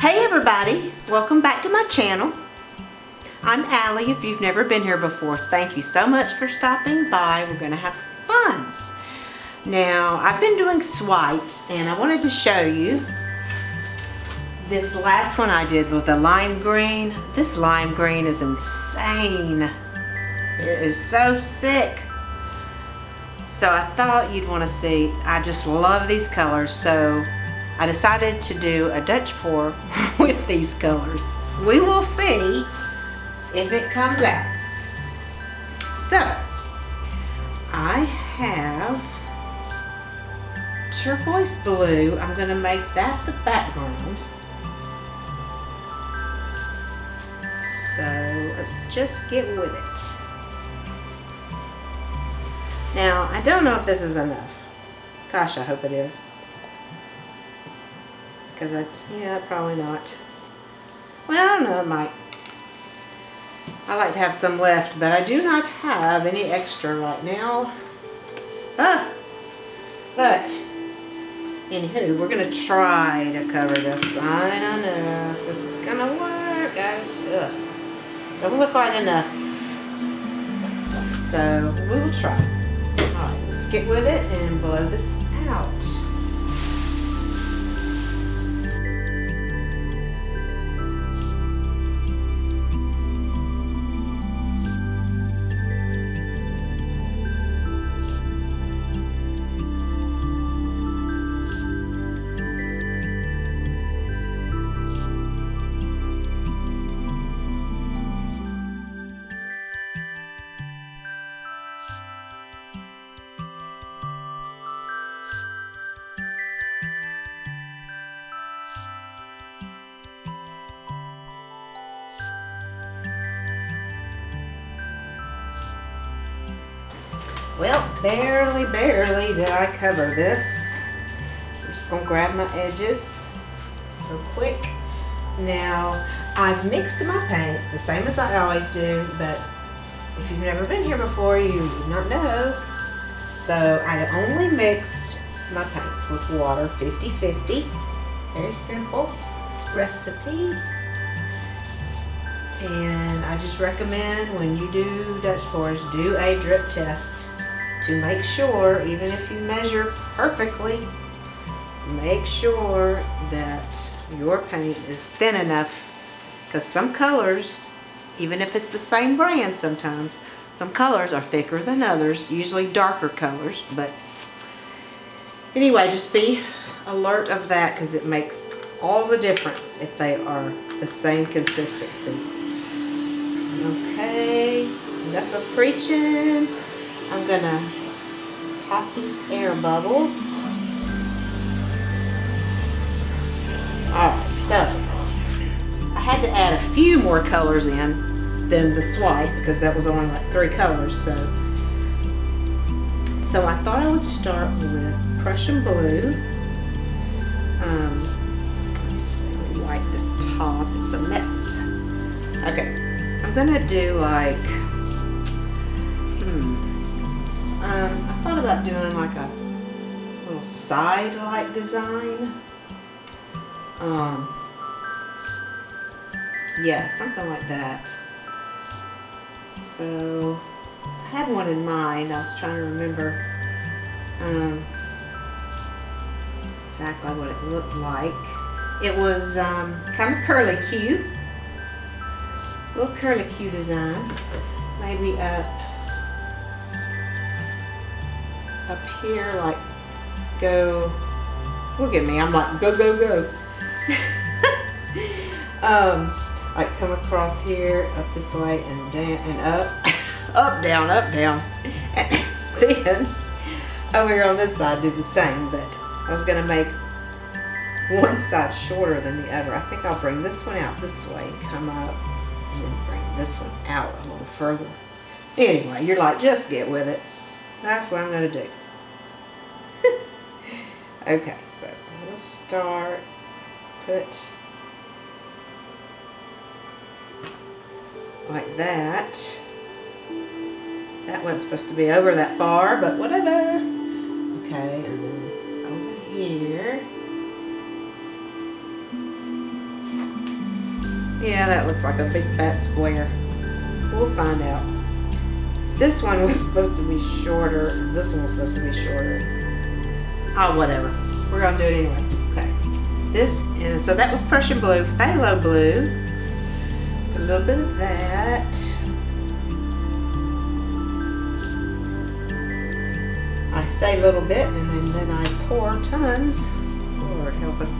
Hey everybody, welcome back to my channel. I'm Allie. If you've never been here before, thank you so much for stopping by. We're gonna have some fun. Now, I've been doing swipes and I wanted to show you this last one I did with the lime green. This lime green is insane. It is so sick. So I thought you'd want to see. I just love these colors, so I decided to do a Dutch pour with these colors. We will see if it comes out. So I have turquoise blue. I'm going to make that the background. So let's just get with it. Now, I don't know if this is enough. Gosh, I hope it is. Because yeah, probably not. Well, I don't know, it might. I like to have some left, but I do not have any extra right now. But, anywho, we're going to try to cover this. I don't know if this is going to work, guys. Doesn't look like enough. So, we will try. Alright, let's get with it and blow this out. Well, barely did I cover this. I'm just going to grab my edges real quick. Now, I've mixed my paints the same as I always do, but if you've never been here before, you would not know. So, I only mixed my paints with water 50-50. Very simple recipe. And I just recommend when you do Dutch pours, do a drip test to make sure, even if you measure perfectly, make sure that your paint is thin enough, because some colors, even if it's the same brand sometimes, some colors are thicker than others, usually darker colors. But anyway, just be alert of that, because it makes all the difference if they are the same consistency. Okay, enough of preaching. I'm gonna pop these air bubbles. Alright, so I had to add a few more colors in than the swipe because that was only like 3 colors. So I thought I would start with Prussian Blue. Let's see, let me wipe this top. It's a mess. Okay, I'm gonna do like I thought about doing like a little side-like design. Yeah, something like that. So, I had one in mind. I was trying to remember exactly what it looked like. It was kind of curly-Q. Little curly-Q design. Maybe up here, like go, look at me, I'm like go like come across here, up this way and down and up down and then over here on this side do the same. But I was gonna make one side shorter than the other. I think I'll bring this one out this way and come up, and then bring this one out a little further. Anyway, you're like, just get with it. That's what I'm going to do. Okay, so I'm going to start, put like that. That wasn't supposed to be over that far, but whatever. Okay, and then over here. Yeah, that looks like a big fat square. We'll find out. This one was supposed to be shorter. This one was supposed to be shorter. Oh, whatever. We're gonna do it anyway. Okay. This is, so that was Prussian Blue, Phthalo Blue. A little bit of that. I say a little bit and then I pour tons. Lord help us.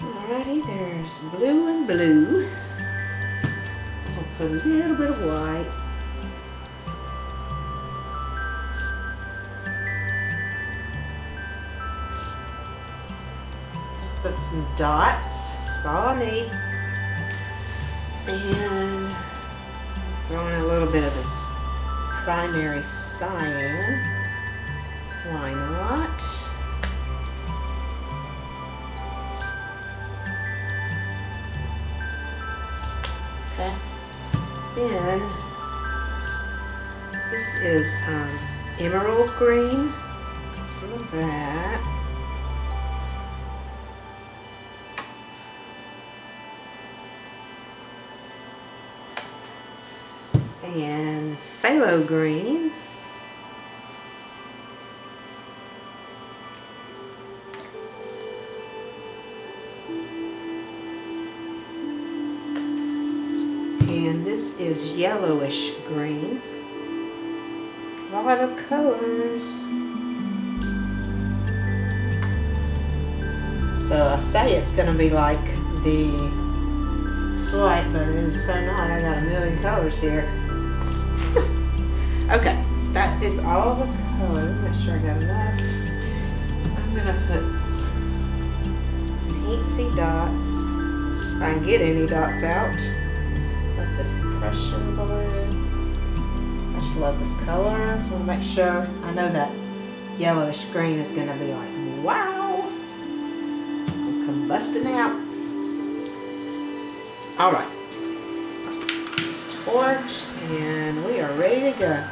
Alrighty, there's blue and blue. I'll put a little bit of white. Just put some dots. That's all I need. And throw in a little bit of this primary cyan. Why not? Okay. Then this is emerald green. Some of that. And phthalo green. And this is yellowish green. A lot of colors. So I say it's going to be like the swipe, but it's so not. I got a million colors here. Okay, that is all the colors. Make sure I got enough. I'm going to put teensy dots, if I can get any dots out, of this Prussian Blue. I just love this color. I want to make sure. I know that yellowish green is going to be like, wow. It's going to come busting out. All right. Let's torch, and we are ready to go.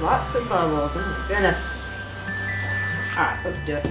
Lots of bubbles. Oh my goodness. All right, let's do it.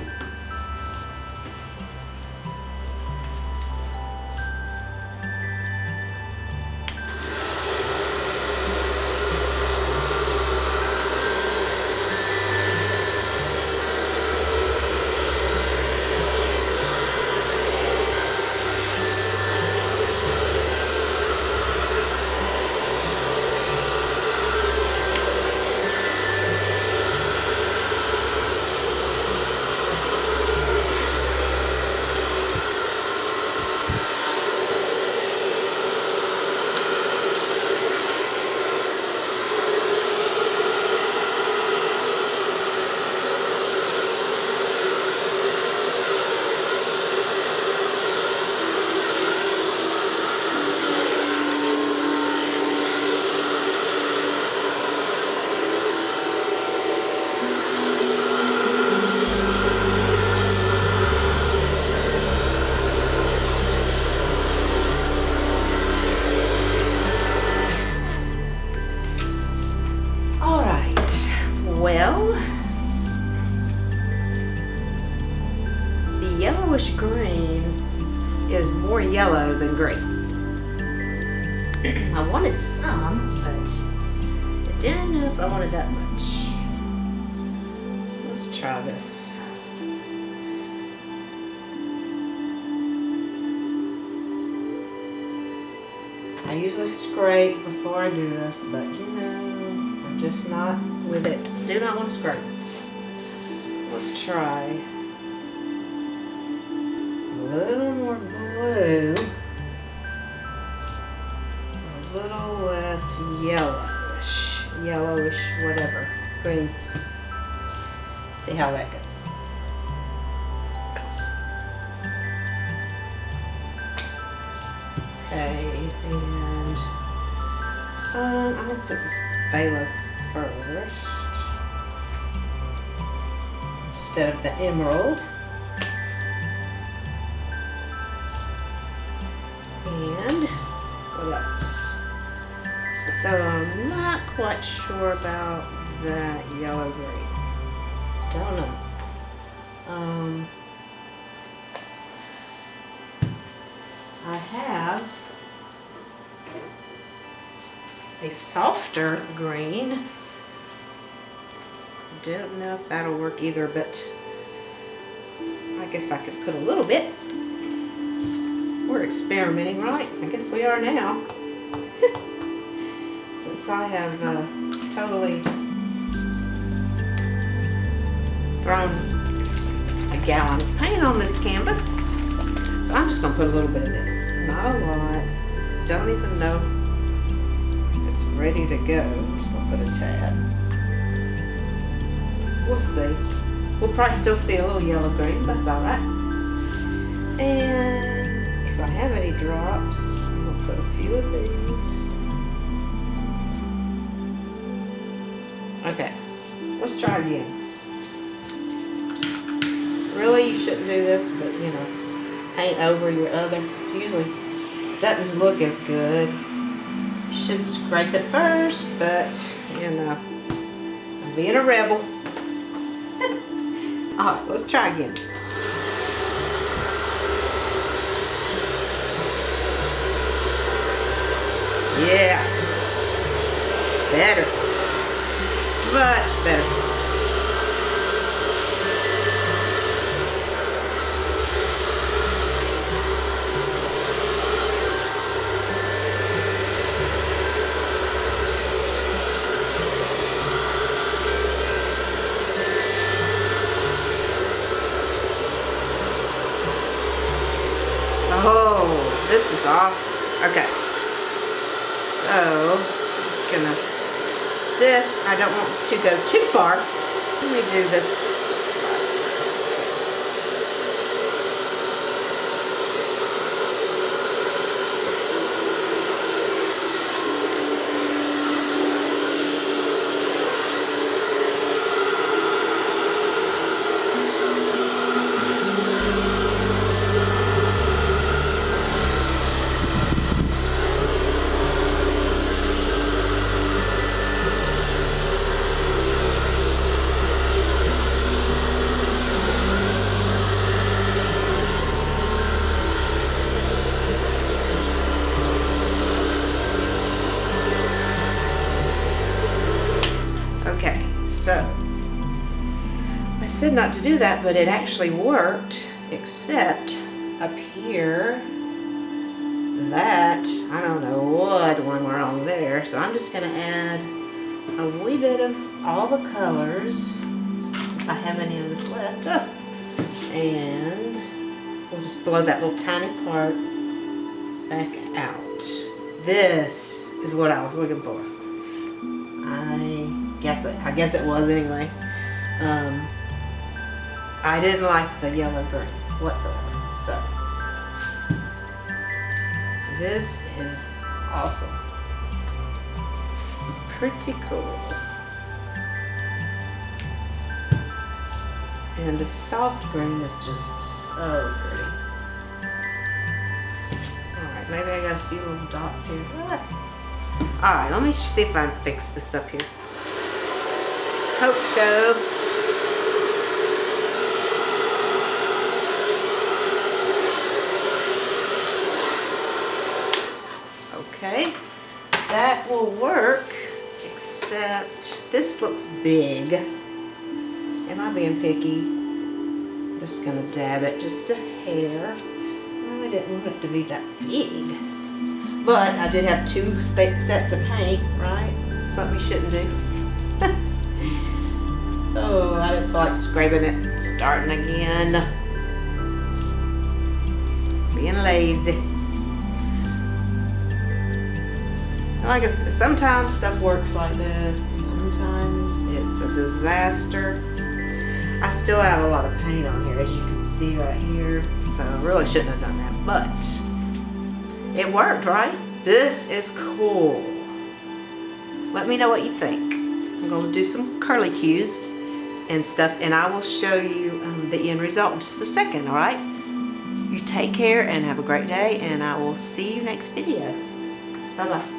Well, the yellowish green is more yellow than green. I wanted some, but I didn't know if I wanted that much. Let's try this. I usually scrape before I do this, but you know, I'm just not with it. Do not want to scrape. Let's try a little more blue, a little less yellowish, whatever, green. See how that goes. Okay, and I'm gonna put this phthalo first instead of the emerald. And what else? So I'm not quite sure about that yellow green. Don't know. I have a softer green. Don't know if that'll work either, but I guess I could put a little bit. We're experimenting, right? I guess we are now. Since I have totally thrown a gallon of paint on this canvas. So I'm just going to put a little bit of this. Not a lot. Don't even know if it's ready to go. I'm just going to put a tad. We'll see. We'll probably still see a little yellow green. That's alright. And if I have any drops, I'm going to put a few of these. Okay. Let's try again. Really, you shouldn't do this, but you know, paint over your other. Usually doesn't look as good. You should scrape it first, but you know, I'm being a rebel. Alright, let's try again. Yeah. Better. Much better. Oh, this is awesome. Okay. So, I'm just gonna, this, I don't want to go too far. Let me do this side first. Okay, so I said not to do that, but it actually worked, except up here, that, I don't know what went wrong there. So I'm just going to add a wee bit of all the colors, if I have any of this left. Oh. And we'll just blow that little tiny part back out. This is what I was looking for. I guess it was anyway. I didn't like the yellow green whatsoever. So this is awesome. Pretty cool. And the soft green is just so pretty. Alright, maybe I got a few little dots here. Alright, let me see if I can fix this up here. Hope so. Okay, that will work, except this looks big. Am I being picky? I'm just gonna dab it just a hair. I didn't want it to be that big. But I did have two sets of paint, right? Something you shouldn't do. Oh, I didn't feel like scraping it, starting again. Being lazy. Like I said, sometimes stuff works like this. Sometimes it's a disaster. I still have a lot of paint on here, as you can see right here. So I really shouldn't have done that, but it worked, right? This is cool. Let me know what you think. I'm going to do some curly cues and stuff, and I will show you the end result in just a second, all right? You take care and have a great day, and I will see you next video. Bye-bye.